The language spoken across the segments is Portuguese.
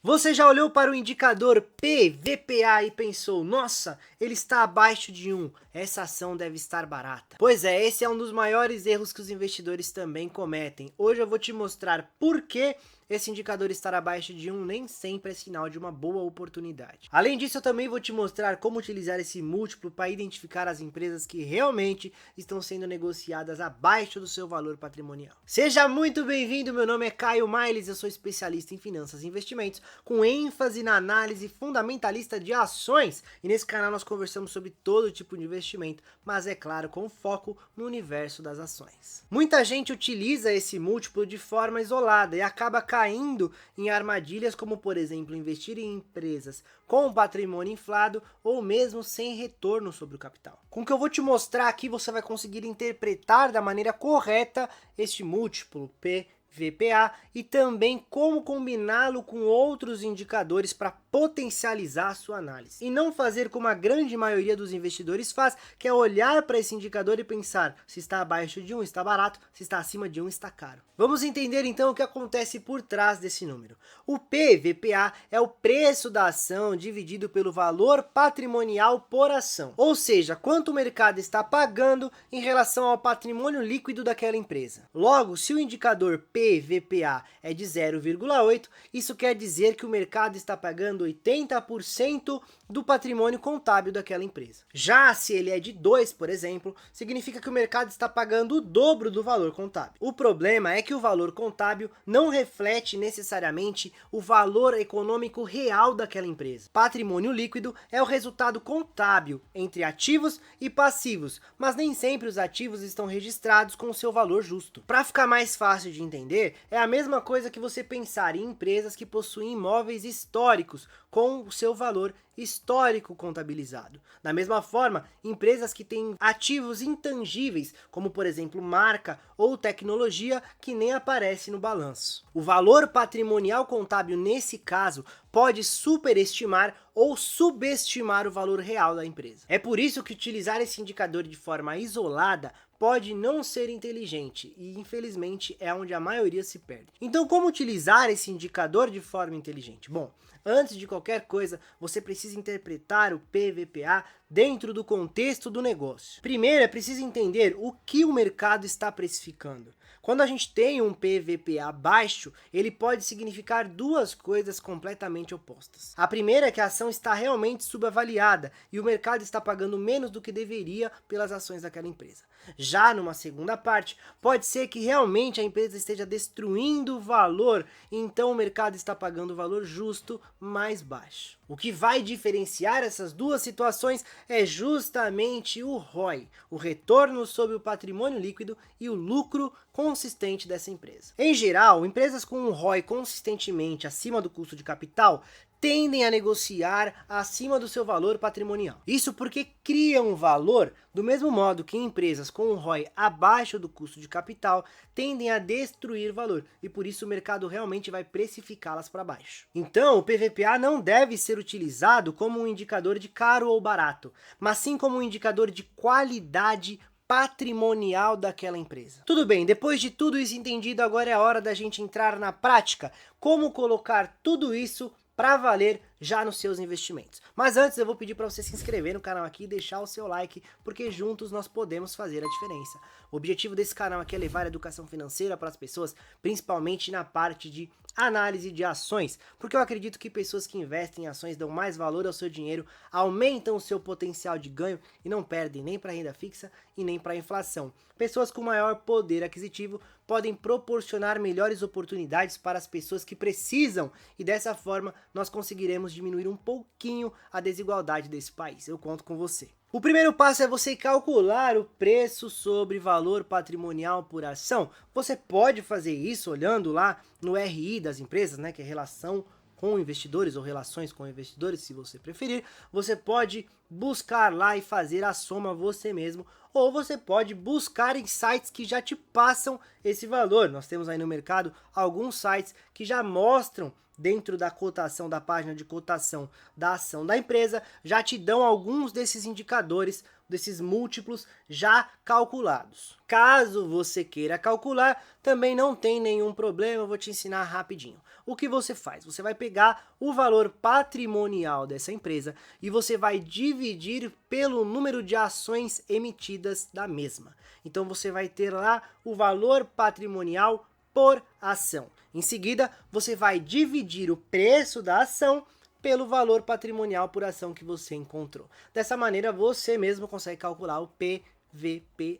Você já olhou para o indicador PVPA e pensou, nossa, ele está abaixo de 1, essa ação deve estar barata? Pois é, esse é um dos maiores erros que os investidores também cometem. Hoje eu vou te mostrar por que esse indicador estar abaixo de 1 nem sempre é sinal de uma boa oportunidade. Além disso, eu também vou te mostrar como utilizar esse múltiplo para identificar as empresas que realmente estão sendo negociadas abaixo do seu valor patrimonial. Seja muito bem-vindo, meu nome é Caio Miles, eu sou especialista em finanças e investimentos, com ênfase na análise fundamentalista de ações, e nesse canal nós conversamos sobre todo tipo de investimento, mas é claro, com foco no universo das ações. Muita gente utiliza esse múltiplo de forma isolada e acaba caindo em armadilhas como, por exemplo, investir em empresas com patrimônio inflado ou mesmo sem retorno sobre o capital. Com o que eu vou te mostrar aqui, você vai conseguir interpretar da maneira correta este múltiplo PVPA e também como combiná-lo com outros indicadores para potencializar a sua análise. E não fazer como a grande maioria dos investidores faz, que é olhar para esse indicador e pensar se está abaixo de 1 está barato, se está acima de 1 está caro. Vamos entender então o que acontece por trás desse número. O PVPA é o preço da ação dividido pelo valor patrimonial por ação, ou seja, quanto o mercado está pagando em relação ao patrimônio líquido daquela empresa. Logo, se o indicador PVPA é de 0,8, isso quer dizer que o mercado está pagando 80% do patrimônio contábil daquela empresa. Já se ele é de 2, por exemplo, significa que o mercado está pagando o dobro do valor contábil. O problema é que o valor contábil não reflete necessariamente o valor econômico real daquela empresa. Patrimônio líquido é o resultado contábil entre ativos e passivos, mas nem sempre os ativos estão registrados com o seu valor justo. Para ficar mais fácil de entender, é a mesma coisa que você pensar em empresas que possuem imóveis históricos com o seu valor histórico contabilizado. Da mesma forma, empresas que têm ativos intangíveis, como por exemplo marca ou tecnologia, que nem aparece no balanço. O valor patrimonial contábil nesse caso pode superestimar ou subestimar o valor real da empresa. É por isso que utilizar esse indicador de forma isolada pode não ser inteligente e, infelizmente, é onde a maioria se perde. Então, como utilizar esse indicador de forma inteligente? Bom, antes de qualquer coisa, você precisa interpretar o PVPA dentro do contexto do negócio. Primeiro, é preciso entender o que o mercado está precificando. Quando a gente tem um PVPA baixo, ele pode significar duas coisas completamente opostas. A primeira é que a ação está realmente subavaliada e o mercado está pagando menos do que deveria pelas ações daquela empresa. Já numa segunda parte, pode ser que realmente a empresa esteja destruindo o valor, e então o mercado está pagando o valor justo mais baixo. O que vai diferenciar essas duas situações é justamente o ROI, o retorno sobre o patrimônio líquido, e o lucro consistente dessa empresa. Em geral, empresas com um ROI consistentemente acima do custo de capital tendem a negociar acima do seu valor patrimonial. Isso porque criam valor, do mesmo modo que empresas com um ROI abaixo do custo de capital tendem a destruir valor, e por isso o mercado realmente vai precificá-las para baixo. Então, o PVPA não deve ser utilizado como um indicador de caro ou barato, mas sim como um indicador de qualidade patrimonial daquela empresa. Tudo bem, depois de tudo isso entendido, agora é a hora da gente entrar na prática. Como colocar tudo isso para valer já nos seus investimentos. Mas antes eu vou pedir para você se inscrever no canal aqui e deixar o seu like, porque juntos nós podemos fazer a diferença. O objetivo desse canal aqui é levar a educação financeira para as pessoas, principalmente na parte de análise de ações, porque eu acredito que pessoas que investem em ações dão mais valor ao seu dinheiro, aumentam o seu potencial de ganho e não perdem nem para a renda fixa e nem para a inflação. Pessoas com maior poder aquisitivo podem proporcionar melhores oportunidades para as pessoas que precisam, e dessa forma nós conseguiremos diminuir um pouquinho a desigualdade desse país. Eu conto com você. O primeiro passo é você calcular o preço sobre valor patrimonial por ação. Você pode fazer isso olhando lá no RI das empresas, né, que é relação com investidores ou relações com investidores, se você preferir. Você pode buscar lá e fazer a soma você mesmo, ou você pode buscar em sites que já te passam esse valor. Nós temos aí no mercado alguns sites que já mostram dentro da cotação, da página de cotação da ação da empresa, já te dão alguns desses indicadores, desses múltiplos já calculados. Caso você queira calcular, também não tem nenhum problema, eu vou te ensinar rapidinho. O que você faz? Você vai pegar o valor patrimonial dessa empresa e você vai dividir pelo número de ações emitidas da mesma. Então você vai ter lá o valor patrimonial por ação. Em seguida, você vai dividir o preço da ação pelo valor patrimonial por ação que você encontrou. Dessa maneira, você mesmo consegue calcular o PVPA.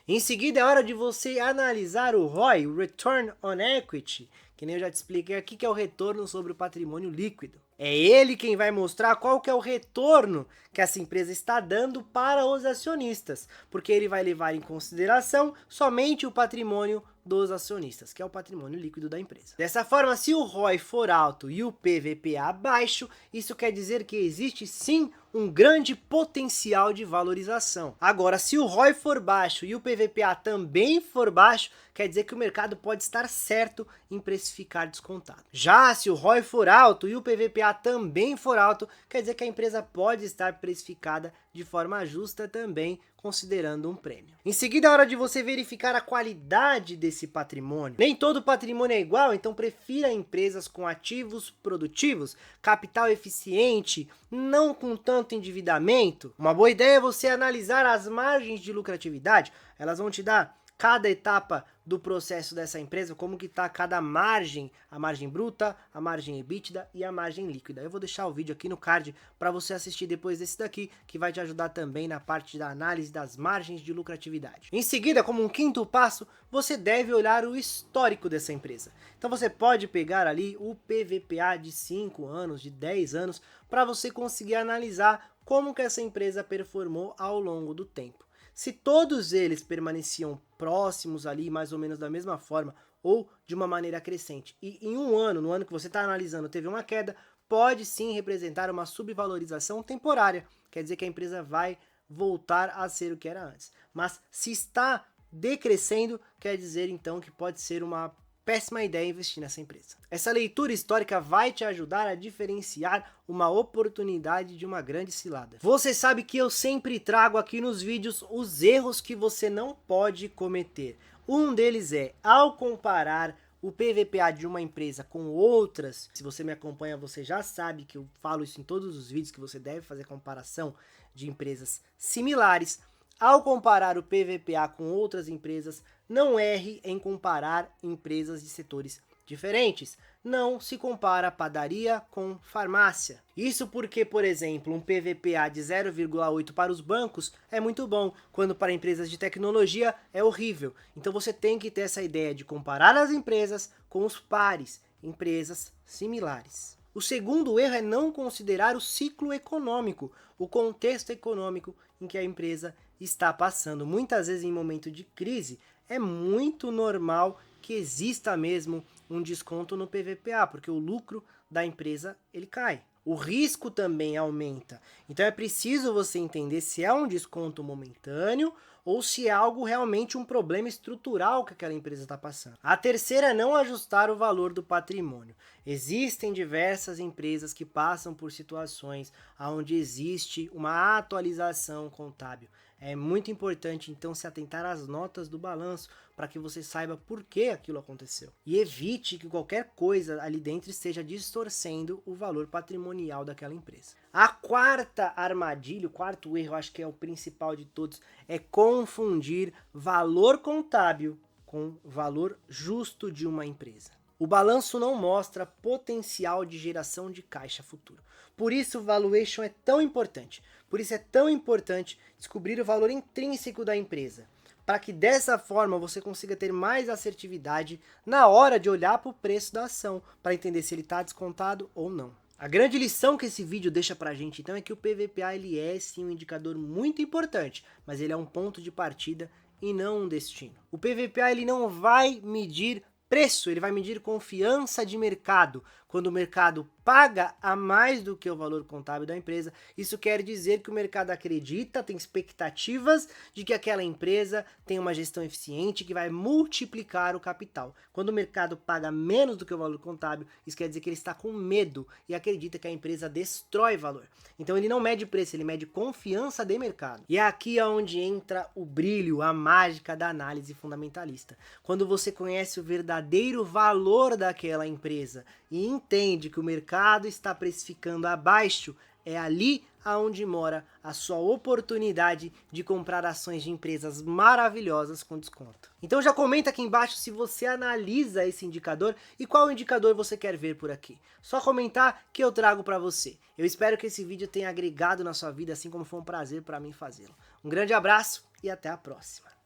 Em seguida, é hora de você analisar o ROI, o Return on Equity, que nem eu já te expliquei aqui, que é o retorno sobre o patrimônio líquido. É ele quem vai mostrar qual que é o retorno que essa empresa está dando para os acionistas, porque ele vai levar em consideração somente o patrimônio dos acionistas, que é o patrimônio líquido da empresa. Dessa forma, se o ROI for alto e o PVPA baixo, isso quer dizer que existe sim um grande potencial de valorização. Agora, se o ROI for baixo e o PVPA também for baixo, quer dizer que o mercado pode estar certo em precificar descontado. Já se o ROI for alto e o PVPA também for alto, quer dizer que a empresa pode estar precificada de forma justa também, considerando um prêmio. Em seguida, é hora de você verificar a qualidade desse patrimônio. Nem todo patrimônio é igual, então prefira empresas com ativos produtivos, capital eficiente, não com tanto endividamento. Uma boa ideia é você analisar as margens de lucratividade, elas vão te dar cada etapa do processo dessa empresa, como que está cada margem, a margem bruta, a margem EBITDA e a margem líquida. Eu vou deixar o vídeo aqui no card para você assistir depois desse daqui, que vai te ajudar também na parte da análise das margens de lucratividade. Em seguida, como um quinto passo, você deve olhar o histórico dessa empresa. Então você pode pegar ali o PVPA de 5 anos, de 10 anos, para você conseguir analisar como que essa empresa performou ao longo do tempo. Se todos eles permaneciam próximos ali, mais ou menos da mesma forma, ou de uma maneira crescente, e em um ano, no ano que você está analisando, teve uma queda, pode sim representar uma subvalorização temporária. Quer dizer que a empresa vai voltar a ser o que era antes. Mas se está decrescendo, quer dizer então que pode ser uma péssima ideia investir nessa empresa. Essa leitura histórica vai te ajudar a diferenciar uma oportunidade de uma grande cilada. Você sabe que eu sempre trago aqui nos vídeos os erros que você não pode cometer. Um deles é, ao comparar o PVPA de uma empresa com outras, se você me acompanha, você já sabe que eu falo isso em todos os vídeos, que você deve fazer comparação de empresas similares. Ao comparar o PVPA com outras empresas, não erre em comparar empresas de setores diferentes. Não se compara padaria com farmácia. Isso porque, por exemplo, um PVPA de 0,8 para os bancos é muito bom, quando para empresas de tecnologia é horrível. Então você tem que ter essa ideia de comparar as empresas com os pares, empresas similares. O segundo erro é não considerar o ciclo econômico, o contexto econômico em que a empresa está passando. Muitas vezes em momento de crise é muito normal que exista mesmo um desconto no PVPA, porque o lucro da empresa ele cai. O risco também aumenta. Então é preciso você entender se é um desconto momentâneo ou se é algo realmente um problema estrutural que aquela empresa está passando. A terceira é não ajustar o valor do patrimônio. Existem diversas empresas que passam por situações onde existe uma atualização contábil. É muito importante então se atentar às notas do balanço para que você saiba por que aquilo aconteceu. E evite que qualquer coisa ali dentro esteja distorcendo o valor patrimonial daquela empresa. A quarta armadilha, o quarto erro, acho que é o principal de todos, é confundir valor contábil com valor justo de uma empresa. O balanço não mostra potencial de geração de caixa futuro. Por isso o valuation é tão importante. Por isso é tão importante descobrir o valor intrínseco da empresa, para que dessa forma você consiga ter mais assertividade na hora de olhar para o preço da ação, para entender se ele está descontado ou não. A grande lição que esse vídeo deixa pra gente então é que o PVPA ele é sim um indicador muito importante, mas ele é um ponto de partida e não um destino. O PVPA ele não vai medir preço, ele vai medir confiança de mercado. Quando o mercado paga a mais do que o valor contábil da empresa, isso quer dizer que o mercado acredita, tem expectativas de que aquela empresa tem uma gestão eficiente que vai multiplicar o capital. Quando o mercado paga menos do que o valor contábil, isso quer dizer que ele está com medo e acredita que a empresa destrói valor. Então ele não mede preço, ele mede confiança de mercado. E é aqui onde entra o brilho, a mágica da análise fundamentalista. Quando você conhece o verdadeiro valor daquela empresa e entende que o mercado está precificando abaixo, é ali aonde mora a sua oportunidade de comprar ações de empresas maravilhosas com desconto. Então já comenta aqui embaixo se você analisa esse indicador e qual indicador você quer ver por aqui. Só comentar que eu trago para você. Eu espero que esse vídeo tenha agregado na sua vida, assim como foi um prazer para mim fazê-lo. Um grande abraço e até a próxima.